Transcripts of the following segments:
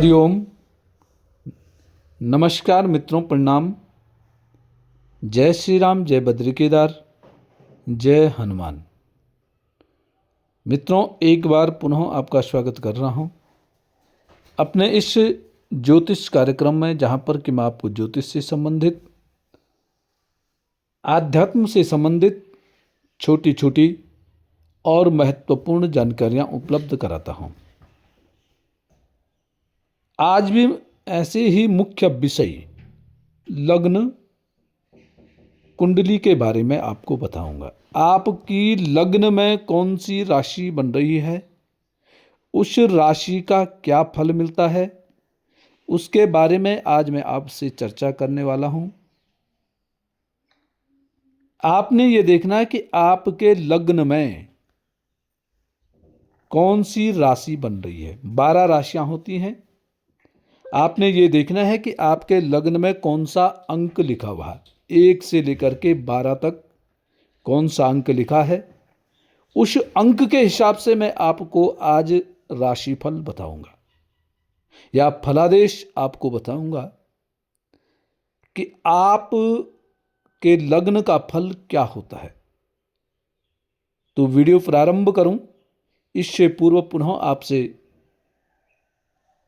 हरिओम। नमस्कार मित्रों, प्रणाम। जय श्री राम, जय बद्री केदार, जय हनुमान। मित्रों, एक बार पुनः आपका स्वागत कर रहा हूं अपने इस ज्योतिष कार्यक्रम में, जहां पर कि मैं आपको ज्योतिष से संबंधित, आध्यात्म से संबंधित छोटी छोटी और महत्वपूर्ण जानकारियां उपलब्ध कराता हूं। आज भी ऐसे ही मुख्य विषय लग्न कुंडली के बारे में आपको बताऊंगा। आपकी लग्न में कौन सी राशि बन रही है, उस राशि का क्या फल मिलता है, उसके बारे में आज मैं आपसे चर्चा करने वाला हूं। आपने ये देखना है कि आपके लग्न में कौन सी राशि बन रही है। 12 राशियां होती हैं। आपने ये देखना है कि आपके लग्न में कौन सा अंक लिखा हुआ है, 1 से लेकर के 12 तक कौन सा अंक लिखा है। उस अंक के हिसाब से मैं आपको आज राशिफल बताऊंगा या फलादेश आपको बताऊंगा कि आप के लग्न का फल क्या होता है। तो वीडियो प्रारंभ करूं इससे पूर्व पुनः आपसे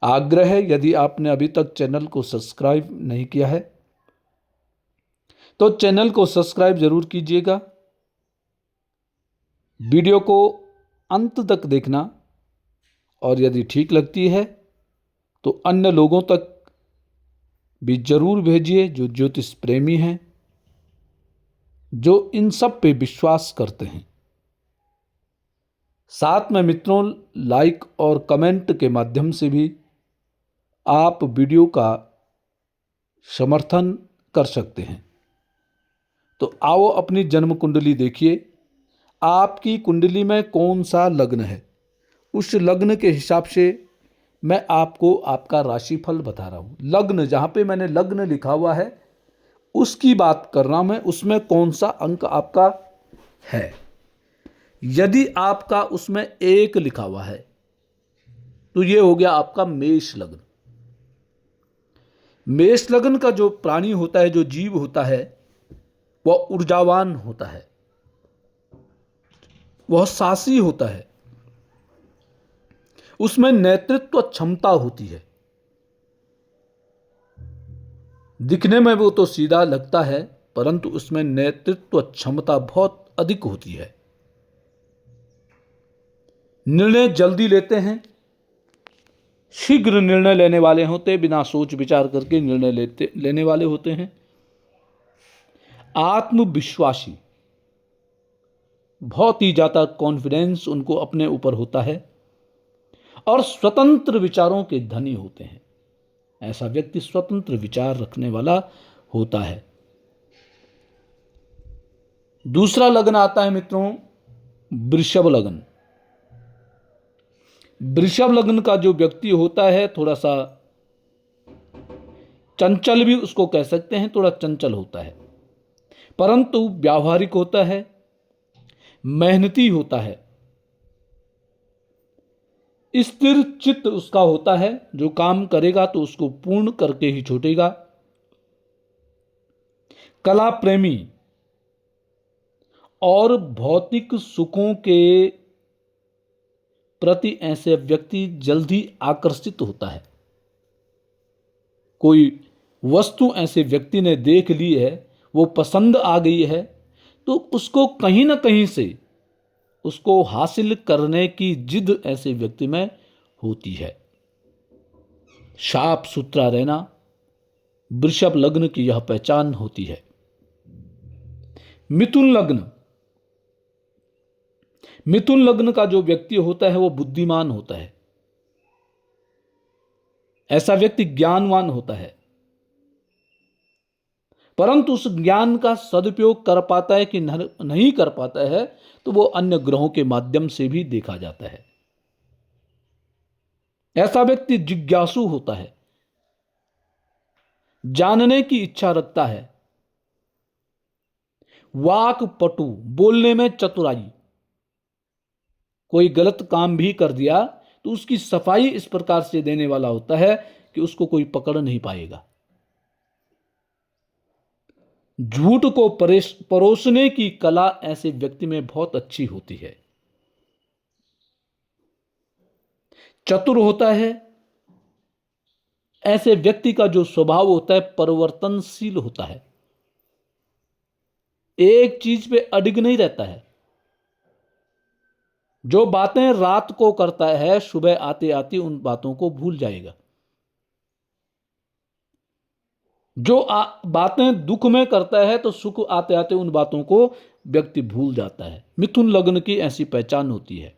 आग्रह है, यदि आपने अभी तक चैनल को सब्सक्राइब नहीं किया है तो चैनल को सब्सक्राइब जरूर कीजिएगा। वीडियो को अंत तक देखना और यदि ठीक लगती है तो अन्य लोगों तक भी जरूर भेजिए जो ज्योतिष प्रेमी हैं, जो इन सब पे विश्वास करते हैं। साथ में मित्रों, लाइक और कमेंट के माध्यम से भी आप वीडियो का समर्थन कर सकते हैं। तो आओ अपनी जन्म कुंडली देखिए। आपकी कुंडली में कौन सा लग्न है, उस लग्न के हिसाब से मैं आपको आपका राशिफल बता रहा हूं। लग्न, जहां पे मैंने लग्न लिखा हुआ है उसकी बात कर रहा हूं मैं, उसमें कौन सा अंक आपका है। यदि आपका उसमें 1 लिखा हुआ है तो यह हो गया आपका मेष लग्न। मेष लग्न का जो प्राणी होता है, जो जीव होता है, वह ऊर्जावान होता है, वह साहसी होता है, उसमें नेतृत्व क्षमता होती है। दिखने में वो तो सीधा लगता है, परंतु उसमें नेतृत्व क्षमता बहुत अधिक होती है। निर्णय जल्दी लेते हैं, शीघ्र निर्णय लेने वाले होते हैं, बिना सोच विचार करके निर्णय लेने वाले होते हैं। आत्मविश्वासी, बहुत ही ज्यादा कॉन्फिडेंस उनको अपने ऊपर होता है और स्वतंत्र विचारों के धनी होते हैं। ऐसा व्यक्ति स्वतंत्र विचार रखने वाला होता है। दूसरा लग्न आता है मित्रों वृषभ लग्न। वृषभ लग्न का जो व्यक्ति होता है, थोड़ा सा चंचल भी उसको कह सकते हैं, थोड़ा चंचल होता है, परंतु व्यावहारिक होता है, मेहनती होता है, स्थिर चित्त उसका होता है। जो काम करेगा तो उसको पूर्ण करके ही छोड़ेगा। कला प्रेमी और भौतिक सुखों के प्रति ऐसे व्यक्ति जल्दी आकर्षित होता है। कोई वस्तु ऐसे व्यक्ति ने देख ली है, वो पसंद आ गई है, तो उसको कहीं ना कहीं से उसको हासिल करने की जिद ऐसे व्यक्ति में होती है। साफ सुथरा रहना वृषभ लग्न की यह पहचान होती है। मिथुन लग्न, मिथुन लग्न का जो व्यक्ति होता है वो बुद्धिमान होता है। ऐसा व्यक्ति ज्ञानवान होता है, परंतु उस ज्ञान का सदुपयोग कर पाता है कि नहीं कर पाता है, तो वो अन्य ग्रहों के माध्यम से भी देखा जाता है। ऐसा व्यक्ति जिज्ञासु होता है, जानने की इच्छा रखता है, वाक्पटु, बोलने में चतुराई। कोई गलत काम भी कर दिया तो उसकी सफाई इस प्रकार से देने वाला होता है कि उसको कोई पकड़ नहीं पाएगा। झूठ को परोसने की कला ऐसे व्यक्ति में बहुत अच्छी होती है। चतुर होता है। ऐसे व्यक्ति का जो स्वभाव होता है परिवर्तनशील होता है, एक चीज पे अडिग नहीं रहता है। जो बातें रात को करता है सुबह आते आते उन बातों को भूल जाएगा। जो बातें दुख में करता है तो सुख आते आते उन बातों को व्यक्ति भूल जाता है। मिथुन लग्न की ऐसी पहचान होती है।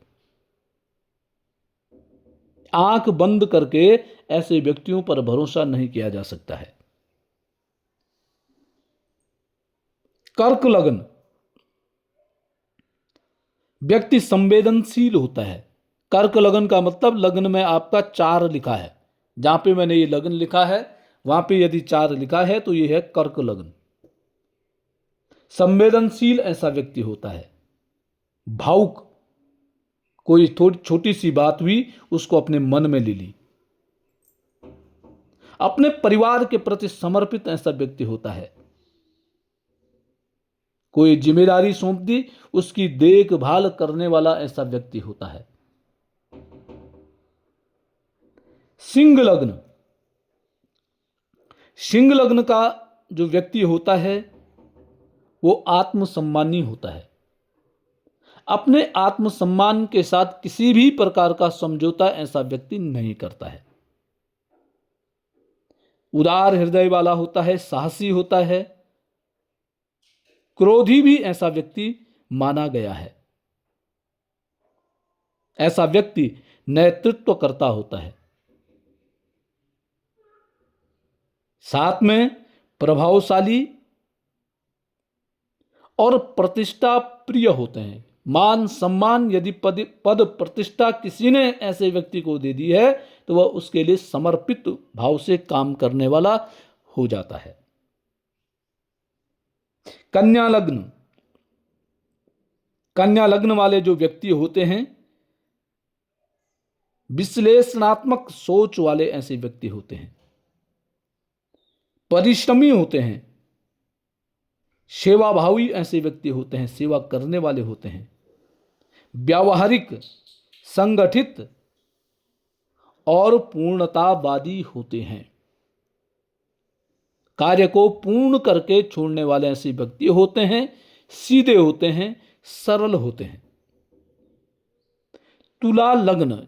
आंख बंद करके ऐसे व्यक्तियों पर भरोसा नहीं किया जा सकता है। कर्क लग्न व्यक्ति संवेदनशील होता है। कर्क लग्न का मतलब लग्न में आपका 4 लिखा है। जहां पे मैंने ये लग्न लिखा है वहां पे यदि 4 लिखा है तो ये है कर्क लग्न। संवेदनशील ऐसा व्यक्ति होता है। भावुक, कोई थोड़ी छोटी सी बात हुई उसको अपने मन में ले ली। अपने परिवार के प्रति समर्पित ऐसा व्यक्ति होता है। कोई जिम्मेदारी सौंप दी उसकी देखभाल करने वाला ऐसा व्यक्ति होता है। सिंह लग्न, सिंह लग्न का जो व्यक्ति होता है वो आत्मसम्मानी होता है। अपने आत्मसम्मान के साथ किसी भी प्रकार का समझौता ऐसा व्यक्ति नहीं करता है। उदार हृदय वाला होता है, साहसी होता है, क्रोधी भी ऐसा व्यक्ति माना गया है। ऐसा व्यक्ति नेतृत्व करता होता है। साथ में प्रभावशाली और प्रतिष्ठा प्रिय होते हैं। मान सम्मान यदि पद प्रतिष्ठा किसी ने ऐसे व्यक्ति को दे दी है तो वह उसके लिए समर्पित भाव से काम करने वाला हो जाता है। कन्या लग्न, कन्या लग्न वाले जो व्यक्ति होते हैं विश्लेषणात्मक सोच वाले ऐसे व्यक्ति होते हैं। परिश्रमी होते हैं, सेवाभावी ऐसे व्यक्ति होते हैं, सेवा करने वाले होते हैं। व्यावहारिक, संगठित और पूर्णतावादी होते हैं। कार्य को पूर्ण करके छोड़ने वाले ऐसे व्यक्ति होते हैं। सीधे होते हैं, सरल होते हैं। तुला लग्न,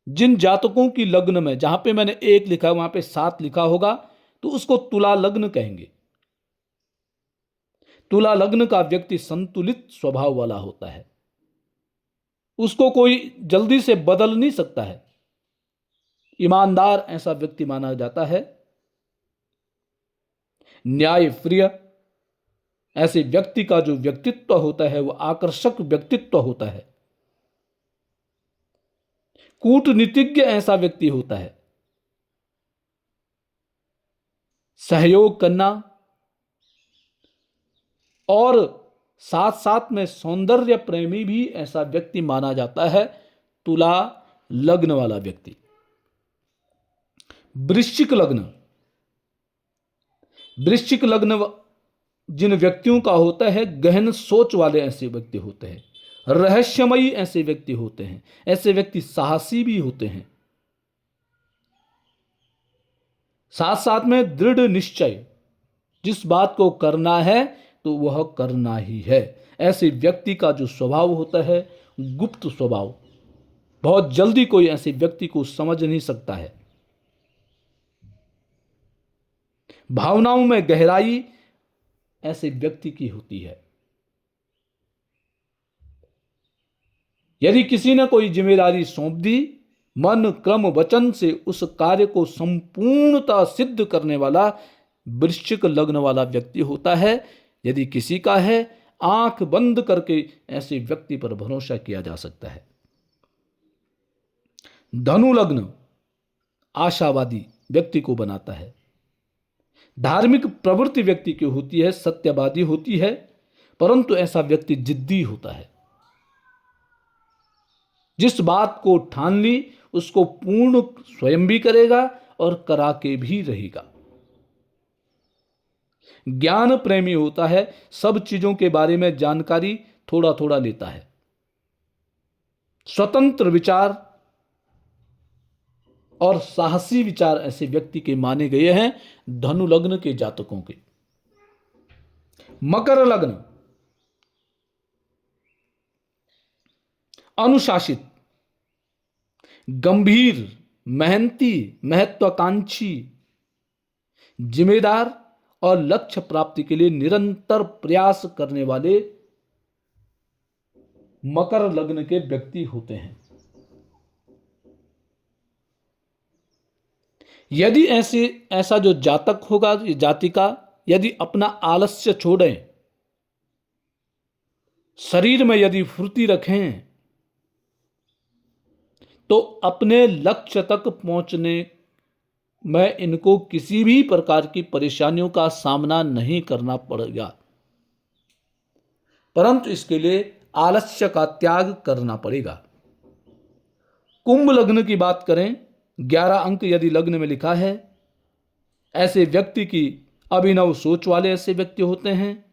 जिन जातकों की लग्न में जहां पे मैंने 1 लिखा है वहां पे 7 लिखा होगा तो उसको तुला लग्न कहेंगे। तुला लग्न का व्यक्ति संतुलित स्वभाव वाला होता है। उसको कोई जल्दी से बदल नहीं सकता है। ईमानदार ऐसा व्यक्ति माना जाता है। न्याय प्रिय ऐसे व्यक्ति का जो व्यक्तित्व होता है वह आकर्षक व्यक्तित्व होता है। कूटनीतिज्ञ ऐसा व्यक्ति होता है। सहयोग करना और साथ साथ में सौंदर्य प्रेमी भी ऐसा व्यक्ति माना जाता है। तुला लग्न वाला व्यक्ति। वृश्चिक लग्न, वृश्चिक लग्न जिन व्यक्तियों का होता है गहन सोच वाले ऐसे व्यक्ति होते हैं। रहस्यमयी ऐसे व्यक्ति होते हैं। ऐसे व्यक्ति साहसी भी होते हैं। साथ साथ में दृढ़ निश्चय, जिस बात को करना है तो वह करना ही है। ऐसे व्यक्ति का जो स्वभाव होता है गुप्त स्वभाव, बहुत जल्दी कोई ऐसे व्यक्ति को समझ नहीं सकता है। भावनाओं में गहराई ऐसे व्यक्ति की होती है। यदि किसी ने कोई जिम्मेदारी सौंप दी, मन क्रम वचन से उस कार्य को संपूर्णता सिद्ध करने वाला वृश्चिक लग्न वाला व्यक्ति होता है। यदि किसी का है, आंख बंद करके ऐसे व्यक्ति पर भरोसा किया जा सकता है। धनु लग्न आशावादी व्यक्ति को बनाता है। धार्मिक प्रवृत्ति व्यक्ति की होती है, सत्यवादी होती है, परंतु ऐसा व्यक्ति जिद्दी होता है। जिस बात को ठान ली उसको पूर्ण स्वयं भी करेगा और करा के भी रहेगा। ज्ञान प्रेमी होता है, सब चीजों के बारे में जानकारी थोड़ा थोड़ा लेता है। स्वतंत्र विचार और साहसी विचार ऐसे व्यक्ति के माने गए हैं धनु लग्न के जातकों के। मकर लग्न अनुशासित, गंभीर, मेहनती, महत्वाकांक्षी, जिम्मेदार और लक्ष्य प्राप्ति के लिए निरंतर प्रयास करने वाले मकर लग्न के व्यक्ति होते हैं। यदि ऐसा जो जातक होगा, जातिका यदि अपना आलस्य छोड़ें, शरीर में यदि फुर्ती रखें, तो अपने लक्ष्य तक पहुंचने में इनको किसी भी प्रकार की परेशानियों का सामना नहीं करना पड़ेगा, परंतु इसके लिए आलस्य का त्याग करना पड़ेगा। कुंभ लग्न की बात करें, 11 अंक यदि लग्न में लिखा है, ऐसे व्यक्ति की अभिनव सोच वाले ऐसे व्यक्ति होते हैं।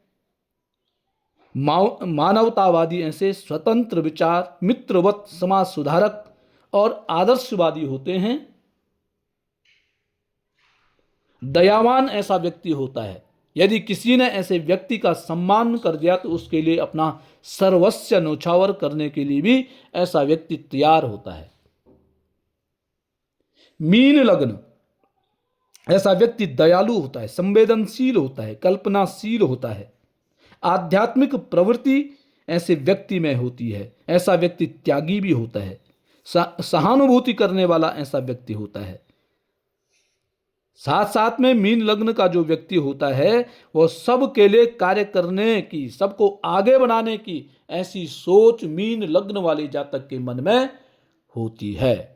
मानवतावादी ऐसे स्वतंत्र विचार, मित्रवत, समाज सुधारक और आदर्शवादी होते हैं। दयावान ऐसा व्यक्ति होता है, यदि किसी ने ऐसे व्यक्ति का सम्मान कर दिया तो उसके लिए अपना सर्वस्व न्यौछावर करने के लिए भी ऐसा व्यक्ति तैयार होता है। मीन लग्न ऐसा व्यक्ति दयालु होता है, संवेदनशील होता है, कल्पनाशील होता है। आध्यात्मिक प्रवृत्ति ऐसे व्यक्ति में होती है। ऐसा व्यक्ति त्यागी भी होता है, सहानुभूति करने वाला ऐसा व्यक्ति होता है। साथ साथ में मीन लग्न का जो व्यक्ति होता है वो सबके लिए कार्य करने की, सबको आगे बढ़ाने की ऐसी सोच मीन लग्न वाले जातक के मन में होती है।